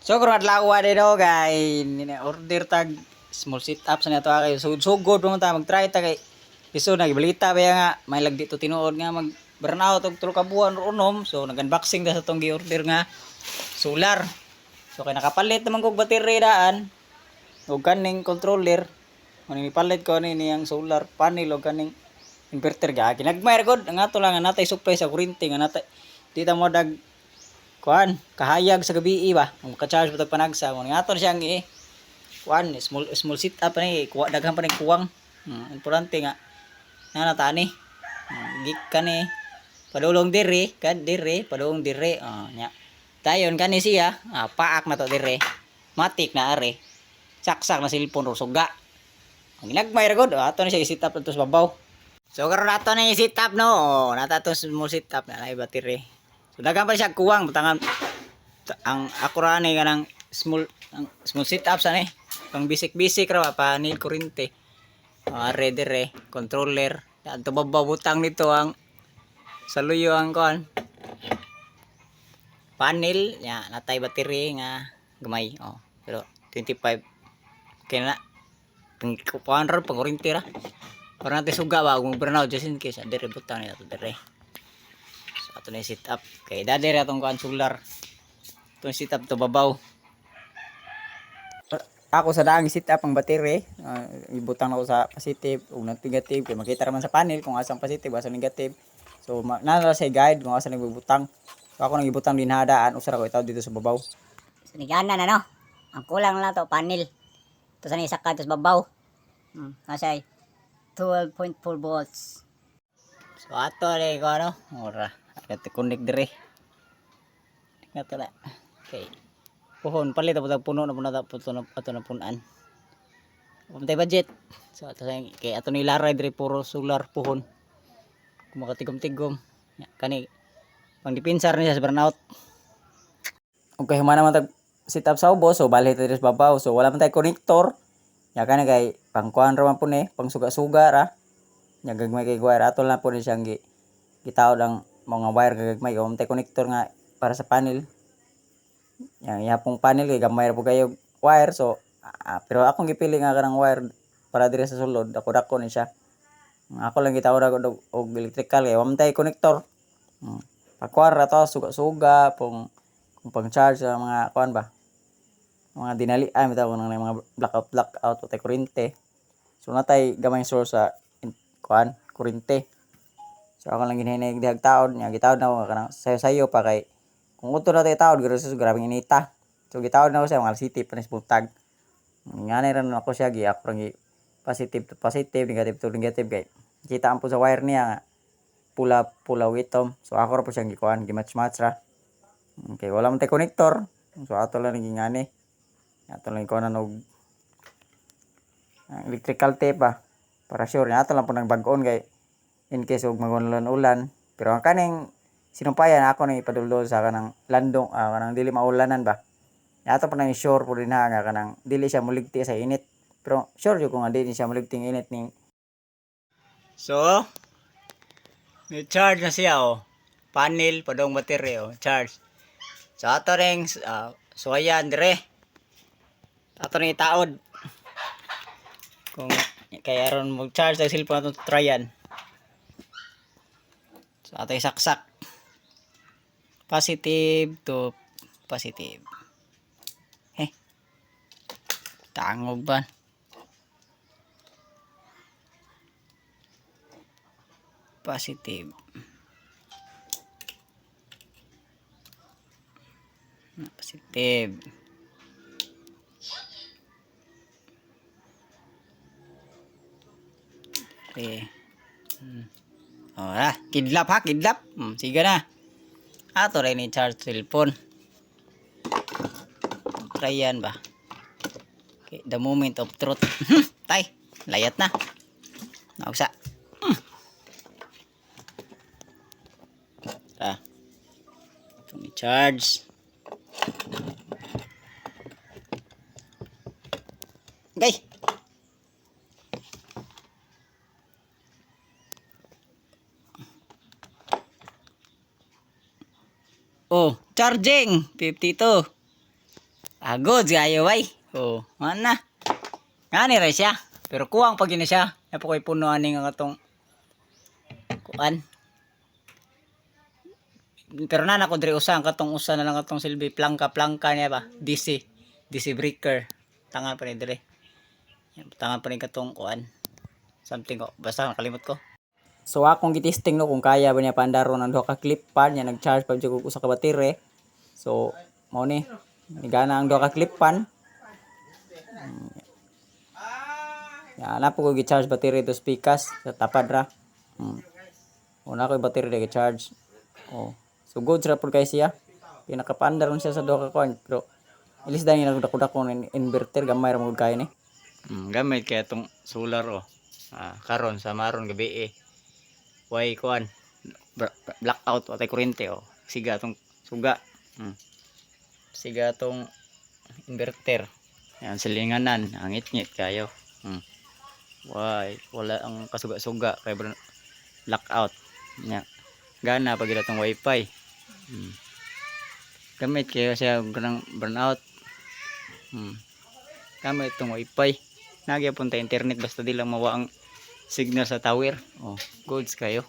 So kung adlaw din o kay order tag small sit up sa nato kay so good mo ta mag-try ta kay piso nagibalita ba nga may lag dito tinuod nga mag burnout og tulo ka buwan unom so nag-unboxing ta sa tong gi-order nga solar. So kay nakapalit naman kog battery daan og kaning controller. Maning ipalit ko ani niyang solar panel og kaning inverter ga ginagmay gud ang ato lang natay supply sa kuryente nga natay di ta mo dag kuan kahayag sa gabi ba ang ka-charge patag panagsa mo nga ato siyang kuan small sit up ni kuha daghan pa ning kuwang importante nga nanatani gik kani padulong diri kad diri padulong diri nya dayon kani siya paak na to diri matik na are saksak na cellphone ro suga ang ginagmay ra gud ato ni siya i-sit up dito sa babaw. So karon nato na i-sit up no nata to small sit up na lay battery. So daghan pa siya kuwang butangan ang ako ra ni kanang small sit up sa ni pang basic ra panel kuryente. Ready re controller adto babaw butang nito ang saluyo ang kon panel nya natay battery nga gamay pero 25 kaya na pang ra pang kuryente ra para natin suga ba kung burnout just in case dire butang nito dire. So ato na sit up kay dadi ra tong kuan solar itong sit up to babaw. Ako sa daang sit up ang battery ibutang ako sa positive ug negative kay makita ra man sa panel kung asang positive asa negative. So nana sa guide kung asa nagbutang. So ako nang ibutang dinhadaan usara ko itaw dito sa babaw. Sinigana na no. Ang kulang lang to panel. To sa ni sakad to sa babaw. Nasay 12.4 volts. So ato rin ko ano ora ato connect dire. Ato na. Okay. Puhon palit ato puno na puno ato na punan. Pamtay budget. So ato kay ato ni laray dire puro solar puhon. Kung makatigom-tigom. Kani pang dipinsar niya sa burnout. Okay, humana man tag sit up sa ubos so bali diri sa babaw so wala man tay connector. Ya kani kay pangkuan ra man po ni pang suga-suga ra. Nya gagmay kay wire ato lang po ni siyang gitawod ang mga wire gagmay kay tay connector nga para sa panel. Yang yapong panel kay gamay ra po kayo wire so pero akong gipili nga kanang wire para dire sa sulod dako ni siya. Ako lang gitawod ako og electrical kay wa tay connector. Pakuar ra to suga-suga kung pang charge sa mga kuan ba. Mga dinalian bitaw nang mga blackout tay kuryente. So natay gamay source sa kuan kuryente. So ako lang ginhinay dihag taod nya gitawod na ako kanang sayo-sayo pa kay kung uto na tay taod grabing inita. So gitawod na ako sa mga city panis buntag. Ngani ran ako siya gi ako gi positive to positive negative to negative kay kita ang po sa wire niya nga pula itom. So ako ra po siyang gikuan gi-match ra. Okay, wala man tay connector. So ato lang ngani. Ato lang ikuan og electrical tape para sure ato lang po nang bag-on kay in case og magulan-ulan. Pero ang kaning sinumpayan ako ni padulol sa kanang landong kanang dili maulanan ba. Ato pa nang sure po din nga kanang dili siya muligti sa init. Pero sure jud ko nga dili siya muligti init ning. So may charge na siya panel padong battery charge. So ato ring so ayan dire. Ato ring itaod. Kung kaya aron mag-charge sa cellphone ato tryan. So ato saksak. Positive to positive. Tangog ba? Positive. Positive. Okay. Kidlap kidlap. Sige na. Ato rin i-charge cellphone. Try yan ba? Okay, the moment of truth. Tay, layat na. Naugsa. Ito i-charge. Okay. Oh, charging 52. Good kayo bay. Oh, mana. Ngani ra siya. Pero kuwang pag na siya. Napo koy puno ani nga katong kuan. Pero na ko diri usa katong usa na lang katong silbi plangka niya ba. DC breaker. Tangan pa ni diri. Tangan pa ni katong kuan. Something ko basta nakalimot ko. So akong gitesting no kung kaya ba niya pandaron ang duha ka clip pan niya nag-charge pa jud usa ka battery. So mao ni gana ang duha ka clip pan. Ya na po ko gi-charge battery to pikas sa tapad ra. Una ko battery na gi-charge. Oh. So good ra pud kay siya. Pinakapaandar siya sa duha ka kuan pero ilis dahil nagdako-dako ng inverter gamay ra mo kay ni. Gamay kay atong solar oh. Karon sa maron gabi way kuan blackout watay kuryente oh. Siga atong suga. Siga atong inverter. Yan silinganan ang ngit kayo. Way wala ang kasuga-suga kay blackout. Nya gana pag atong wifi. Gamit kayo siya ganang burnout. Gamit itong wifi. Nagyapon ta internet basta di lang mawa ang signal sa tower. Oh, goods kayo.